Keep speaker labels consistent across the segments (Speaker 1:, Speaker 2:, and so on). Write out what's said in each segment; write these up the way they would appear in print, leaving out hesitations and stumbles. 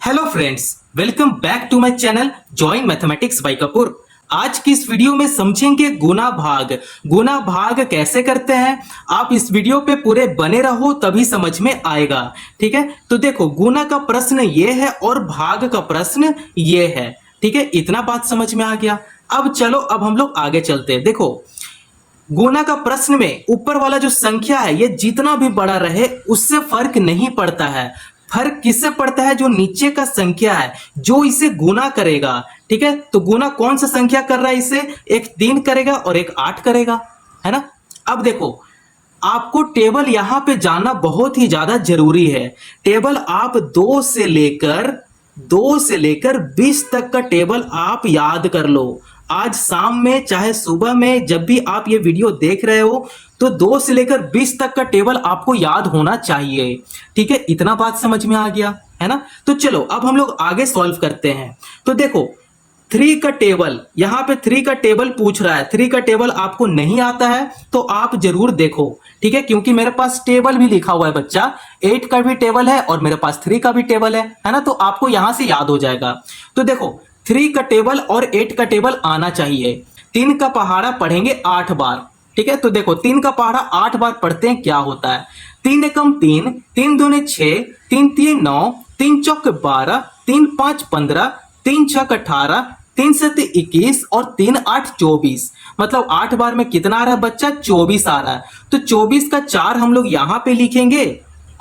Speaker 1: Hello friends, welcome back to my channel join mathematics by Kapoor. आज की इस video में समझेंगे गुना भाग। गुना भाग कैसे करते हैं, आप इस वीडियो पे पूरे बने रहो तभी समझ में आएगा। ठीक है, तो देखो गुना का प्रश्न ये है और भाग का प्रश्न ये है। ठीक है, इतना बात समझ में आ गया। अब चलो, अब हम लोग आगे चलते हैं। देखो गुना का प्रश्न में ऊपर वाला जो संख्या है ये जितना भी बड़ा रहे उससे फर्क नहीं पड़ता है। फर्क किससे पड़ता है? जो नीचे का संख्या है जो इसे गुना करेगा। ठीक है, तो गुना कौन सा संख्या कर रहा है इसे? एक 3 करेगा और एक 8 करेगा, है ना। अब देखो आपको टेबल यहां पे जानना बहुत ही ज्यादा जरूरी है। टेबल आप 2 से लेकर 20 तक का टेबल आप याद कर लो। आज शाम में चाहे सुबह में जब भी आप ये वीडियो देख रहे हो तो 2 से लेकर 20 तक का टेबल आपको याद होना चाहिए। ठीक है, इतना बात समझ में आ गया, है ना। तो चलो अब हम लोग आगे सॉल्व करते हैं। तो देखो 3 का टेबल, यहां पे 3 का टेबल पूछ रहा है। 3 का टेबल आपको नहीं आता है तो आप जरूर देखो। ठीक है, क्योंकि मेरे पास टेबल भी लिखा हुआ है बच्चा। 8 का भी टेबल है और मेरे पास 3 का भी टेबल है ना। तो आपको यहां से याद हो जाएगा। तो देखो 3 का टेबल और 8 का टेबल आना चाहिए। 3 का पहाड़ा पढ़ेंगे 8 बार। ठीक है, तो देखो 3 का पहाड़ा 8 बार पढ़ते हैं, क्या होता है? 3 एकम 3, 3 दूने 6, 3 तीन 9, 3 चौक 12, 3 5 15, 3 छक 18, 3 7 21 और 3 8 24। मतलब 8 बार में कितना आ रहा है बच्चा? 24 आ रहा है। तो 24 का 4 हम लोग यहां पे लिखेंगे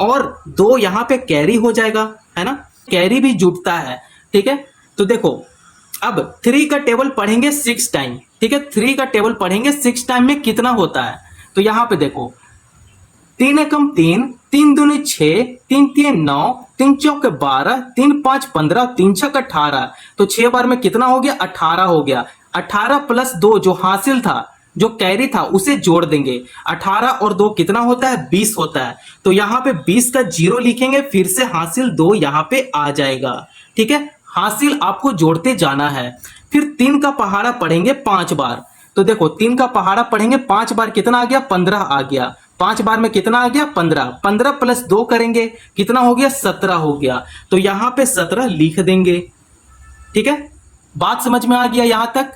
Speaker 1: और 2 यहां पे कैरी हो जाएगा, है ना। कैरी भी जुटता है। ठीक है, तो देखो अब 3 का टेबल पढ़ेंगे 6 टाइम। ठीक है, 3 का टेबल पढ़ेंगे 6 टाइम में कितना होता है? तो यहां पे देखो 3 एकम 3, 3 दूने 6, 3 तीन 9, 3 चौक 12, 3 5 15, 3 छक 18। तो 6 बार में कितना हो गया? 18 हो गया। 18 प्लस 2 जो हासिल था, जो कैरी था, उसे जोड़ देंगे। 18 और 2 कितना होता है? 20 होता है। तो यहां पे 20 का 0 लिखेंगे, फिर से हासिल 2 यहां पे आ जाएगा। ठीक है, हासिल आपको जोड़ते जाना है। फिर 3 का पहाड़ा पढ़ेंगे 5 बार। तो देखो 3 का पहाड़ा पढ़ेंगे 5 बार, कितना आ गया? 15 आ गया। 5 बार में कितना आ गया? 15। 15 प्लस 2 करेंगे, कितना हो गया? 17 हो गया। तो यहां पे 17 लिख देंगे। ठीक है, बात समझ में आ गया यहां तक?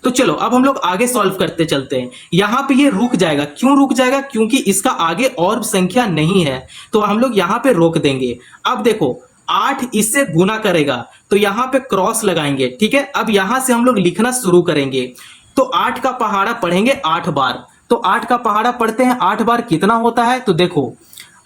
Speaker 1: तो चलो अब हम लोग आगे सॉल्व करते चलते हैं। यहां पे ये रुक जाएगा। क्यों रुक जाएगा? क्योंकि इसका आगे और संख्या नहीं है, तो हम लोग यहां पे रोक देंगे। अब देखो 8 इससे गुना करेगा तो यहां पे क्रॉस लगाएंगे। ठीक है, अब यहां से हम लोग लिखना शुरू करेंगे। तो 8 का पहाड़ा पढ़ेंगे 8 बार। तो 8 का पहाड़ा पढ़ते हैं 8 बार, कितना होता है? तो देखो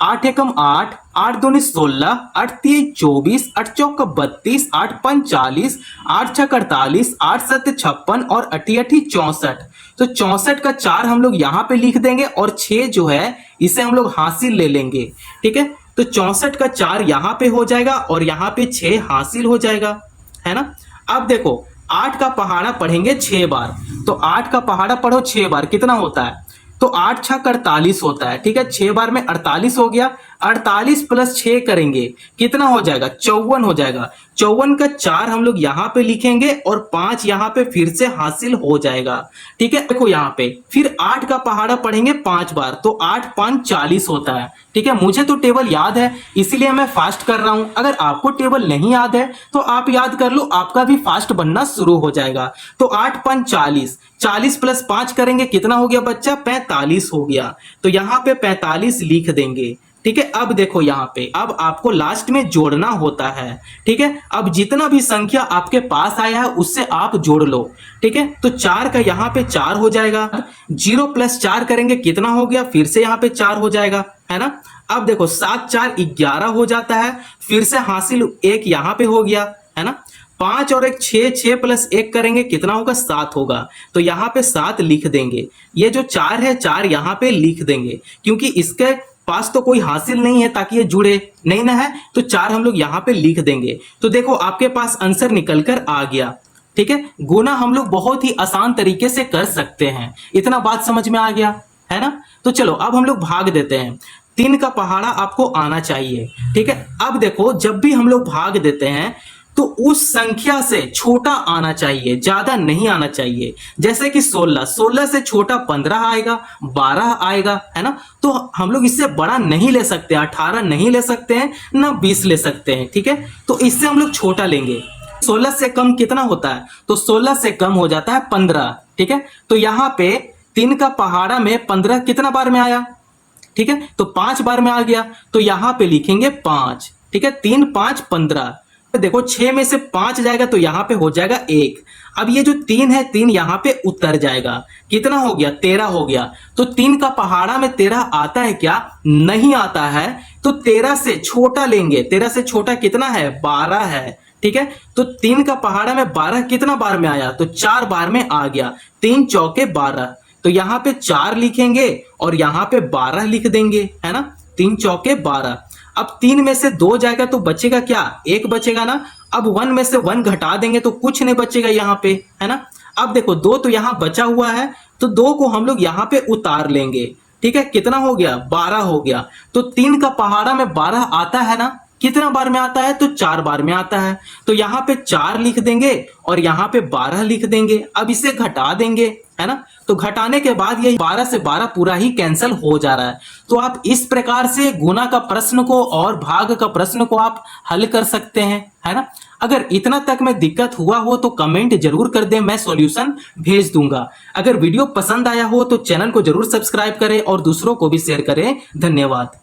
Speaker 1: 8 एकम 8, 8 दूनी 16, 8 तीन 24, 8 चौक 32, 8 पंच 40, 8 छक 48, 8 सत्त 56 और 8 अठी 64। तो 64 का 4 हम लोग यहां पे लिख देंगे और 6 जो है इसे हम लोग हासिल ले लेंगे। ठीक है, तो 64 का 4 यहां पे हो जाएगा और यहां पे 6 हासिल हो जाएगा, है ना। अब देखो 8 का पहाड़ा पढ़ेंगे 6 बार। तो 8 का पहाड़ा पढ़ो 6 बार, कितना होता है? तो 8 छक 48 होता है। ठीक है, 6 बार में 48 हो गया। 48 प्लस 6 करेंगे, कितना हो जाएगा? 54 हो जाएगा। 54 का 4 हम लोग यहां पे लिखेंगे और 5 यहां पे फिर से हासिल हो जाएगा। ठीक है, देखो यहां पे फिर 8 का पहाड़ा पढ़ेंगे 5 बार। तो 8 5 40 होता है। ठीक है, मुझे तो टेबल याद है इसीलिए मैं फास्ट कर रहा हूं। अगर आपको टेबल नहीं याद है तो आप याद कर लो, आपका भी फास्ट बनना शुरू हो जाएगा। तो 8 5 40, 40 प्लस 5 करेंगे, कितना हो गया बच्चा? 45 हो गया। तो यहां पे 45 लिख देंगे। ठीक है, अब देखो यहां पे अब आपको लास्ट में जोड़ना होता है। ठीक है, अब जितना भी संख्या आपके पास आया है उससे आप जोड़ लो। ठीक है, तो 4 का यहां पे 4 हो जाएगा। 0 प्लस 4 करेंगे, कितना हो गया? फिर से यहां पे 4 हो जाएगा, है ना। अब देखो 7 4 11 हो जाता है। फिर से हासिल 1 यहां पे हो गया, है ना। 5 और 1 6, 6 प्लस 1 करेंगे, कितना होगा? 7 होगा। तो यहां पे 7 लिख देंगे। ये जो 4 है 4 यहां पे लिख देंगे, क्योंकि इसके पास तो कोई हासिल नहीं है ताकि ये जुड़े नहीं ना है। तो 4 हम लोग यहां पे लिख देंगे। तो देखो आपके पास आंसर निकल कर आ गया। ठीक है, गुना हम लोग बहुत ही आसान तरीके से कर सकते हैं। इतना बात समझ में आ गया, है ना। तो चलो अब हम लोग भाग देते हैं। 3 का पहाड़ा आपको आना चाहिए। ठीक है, अब देखो जब भी हम लोग भाग देते हैं तो उस संख्या से छोटा आना चाहिए, ज्यादा नहीं आना चाहिए। जैसे कि 16 से छोटा 15 आएगा, 12 आएगा, है ना। तो हम लोग इससे बड़ा नहीं ले सकते, 18 नहीं ले सकते हैं, ना 20 ले सकते हैं, ठीक है। तो इससे हम लोग छोटा लेंगे। 16 से कम कितना होता है, तो 16 से कम हो जाता है 15, ठीक है। तो यहाँ पे 3 का पहाड़ा में 15 कितना बार में आया, ठीक है, तो 5 बार में आ गया, तो यहाँ पे लिखेंगे 5, ठीक है। 3 5 15, देखो 6 में से 5 जाएगा तो यहाँ पे हो जाएगा 1। अब ये जो 3 है, 3 यहाँ पे उतर जाएगा, कितना हो गया, 13 हो गया। तो 3 का पहाड़ा में 13 आता है क्या, नहीं आता है। तो 13 से छोटा लेंगे, 13 से छोटा कितना है, 12 है, ठीक है। तो 3 का पहाड़ा में 12 कितना बार में आया, तो 4 बार में आ गया। 3 चौके 12, तो यहाँ पे 4 लिखेंगे और यहाँ पे 12 लिख देंगे, है ना। 3 चौके 12। अब 3 में से 2 जाएगा तो बचेगा क्या, 1 बचेगा ना। अब 1 में से 1 घटा देंगे तो कुछ नहीं बचेगा यहाँ पे, है ना। अब देखो 2 तो यहाँ बचा हुआ है, तो 2 को हम लोग यहाँ पे उतार लेंगे, ठीक है। कितना हो गया, 12 हो गया। तो 3 का पहाड़ा में 12 आता है ना, कितना बार में आता है, तो 4 बार में आता है। तो यहाँ पे 4 लिख देंगे और यहाँ पे 12 लिख देंगे। अब इसे घटा देंगे, है ना। तो घटाने के बाद ये 12 से 12 पूरा ही कैंसिल हो जा रहा है। तो आप इस प्रकार से गुना का प्रश्न को और भाग का प्रश्न को आप हल कर सकते हैं, है ना। अगर इतना तक में दिक्कत हुआ हो तो कमेंट जरूर कर दें, मैं सॉल्यूशन भेज दूंगा। अगर वीडियो पसंद आया हो तो चैनल को जरूर सब्सक्राइब करें और दूसरों को भी शेयर करें। धन्यवाद।